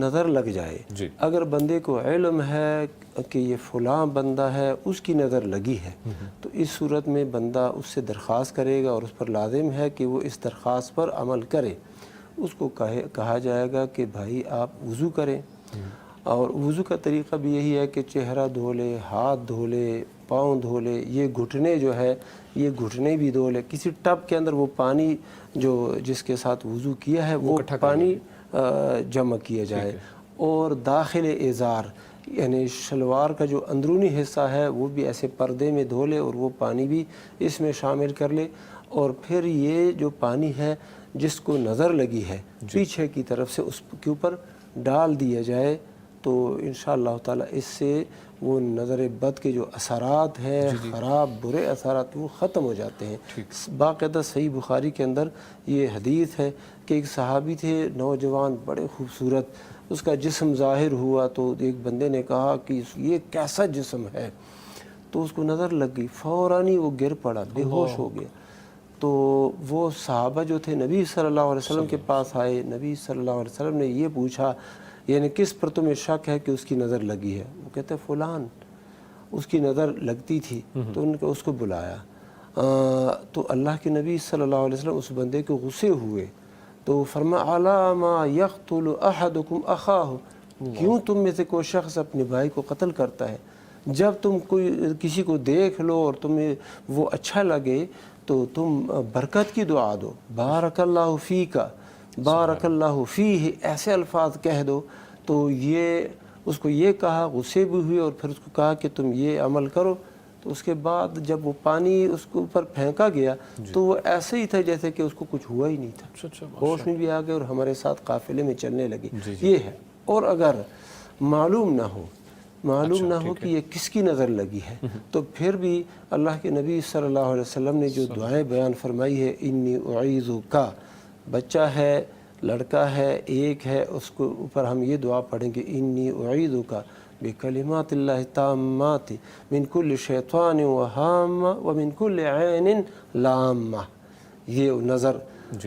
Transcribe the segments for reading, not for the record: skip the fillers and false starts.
نظر لگ جائے. اگر بندے کو علم ہے کہ یہ فلاں بندہ ہے اس کی نظر لگی ہے تو اس صورت میں بندہ اس سے درخواست کرے گا اور اس پر لازم ہے کہ وہ اس درخواست پر عمل کرے. اس کو کہا جائے گا کہ بھائی آپ وضو کریں، اور وضو کا طریقہ بھی یہی ہے کہ چہرہ دھو لے، ہاتھ دھو لے، پاؤں دھو لے، یہ گھٹنے جو ہے یہ گھٹنے بھی دھو لے. کسی ٹب کے اندر وہ پانی جو جس کے ساتھ وضو کیا ہے وہ پانی جمع کیا جائے، اور داخل ازار یعنی شلوار کا جو اندرونی حصہ ہے وہ بھی ایسے پردے میں دھو لے اور وہ پانی بھی اس میں شامل کر لے. اور پھر یہ جو پانی ہے جس کو نظر لگی ہے پیچھے کی طرف سے اس کے اوپر ڈال دیا جائے تو انشاءاللہ تعالی اس سے وہ نظر بد کے جو اثرات ہیں خراب برے اثرات وہ ختم ہو جاتے ہیں. باقاعدہ صحیح بخاری کے اندر یہ حدیث ہے کہ ایک صحابی تھے نوجوان بڑے خوبصورت، اس کا جسم ظاہر ہوا تو ایک بندے نے کہا کہ یہ کیسا جسم ہے، تو اس کو نظر لگ گئی، فوراً ہی وہ گر پڑا، بے ہوش ہو گیا. تو وہ صحابہ جو تھے نبی صلی اللہ علیہ وسلم کے پاس آئے. نبی صلی اللہ علیہ وسلم نے یہ پوچھا یعنی کس پر تمہیں شک ہے کہ اس کی نظر لگی ہے؟ وہ کہتے ہیں فلان اس کی نظر لگتی تھی. تو ان کو اس کو بلایا تو اللہ کے نبی صلی اللہ علیہ وسلم اس بندے کو غصے ہوئے تو فرمایا الا ما یقتل احدکم اخاہ، کیوں تم میں سے کوئی شخص اپنے بھائی کو قتل کرتا ہے؟ جب تم کوئی کسی کو دیکھ لو اور تمہیں وہ اچھا لگے تو تم برکت کی دعا دو، بارک اللہ فیک، بارک اللہ فیہ، ایسے الفاظ کہہ دو. تو یہ اس کو یہ کہا، غصے بھی ہوئے اور پھر اس کو کہا کہ تم یہ عمل کرو. تو اس کے بعد جب وہ پانی اس کے اوپر پھینکا گیا تو وہ ایسے ہی تھا جیسے کہ اس کو کچھ ہوا ہی نہیں تھا، ہوش میں بھی آ گئے اور ہمارے ساتھ قافلے میں چلنے لگے. یہ ہے. اور اگر معلوم نہ ہو کہ یہ کس کی نظر لگی ہے تو پھر بھی اللہ کے نبی صلی اللہ علیہ وسلم نے جو دعائیں بیان فرمائی ہے، انی اعیذک، بچہ ہے لڑکا ہے ایک ہے اس کو اوپر ہم یہ دعا پڑھیں گے انی اعیذک بکلمات اللہ التامات من کل شیطان وہامہ ومن کل عین لامہ، یہ نظر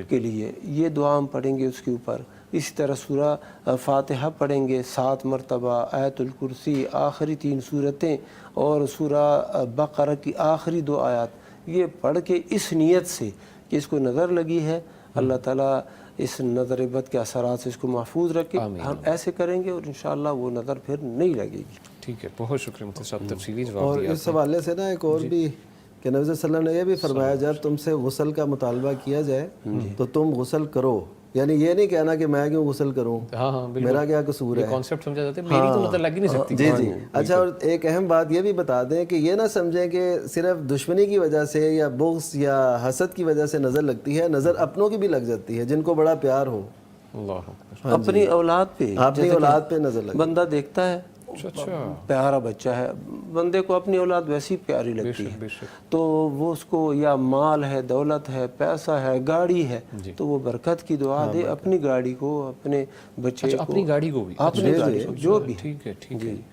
کے لیے یہ دعا ہم پڑھیں گے اس کے اوپر. اسی طرح سورہ فاتحہ پڑھیں گے 7 مرتبہ، آیت الکرسی آخری 3 صورتیں اور سورہ بقرہ کی آخری 2 آیات، یہ پڑھ کے اس نیت سے کہ اس کو نظر لگی ہے اللہ تعالیٰ اس نظر بد کے اثرات سے اس کو محفوظ رکھے. ہم ایسے کریں گے اور انشاءاللہ وہ نظر پھر نہیں لگے گی. ٹھیک ہے، بہت شکریہ مفتی صاحب، تفصیلی جواب اور دیا. اس حوالے سے نا ایک اور بھی کہ نبی صلی اللہ علیہ وسلم نے یہ بھی فرمایا جب تم سے غسل کا مطالبہ کیا جائے تو تم غسل کرو، یعنی یہ نہیں کہنا کہ میں کیوں غسل کروں، میرا کیا قصور ہے، کانسیپٹ سمجھا جاتا ہے میری تو نظر لگ ہی نہیں سکتی. جی. اچھا، اور ایک اہم بات یہ بھی بتا دیں کہ یہ نہ سمجھیں کہ صرف دشمنی کی وجہ سے یا بغض یا حسد کی وجہ سے نظر لگتی ہے، نظر اپنوں کی بھی لگ جاتی ہے جن کو بڑا پیار ہو. اللہ اپنی اولاد پہ، اپنی اولاد پہ نظر لگتی ہے. بندہ دیکھتا ہے پیارا بچہ ہے، بندے کو اپنی اولاد ویسی پیاری لگتی ہے تو وہ اس کو یا مال ہے، دولت ہے، پیسہ ہے، گاڑی ہے تو وہ برکت کی دعا دے اپنی گاڑی کو، اپنے بچے کو، اپنی گاڑی کو بھی، اپنی گاڑی کو جو بھی. ٹھیک ہے.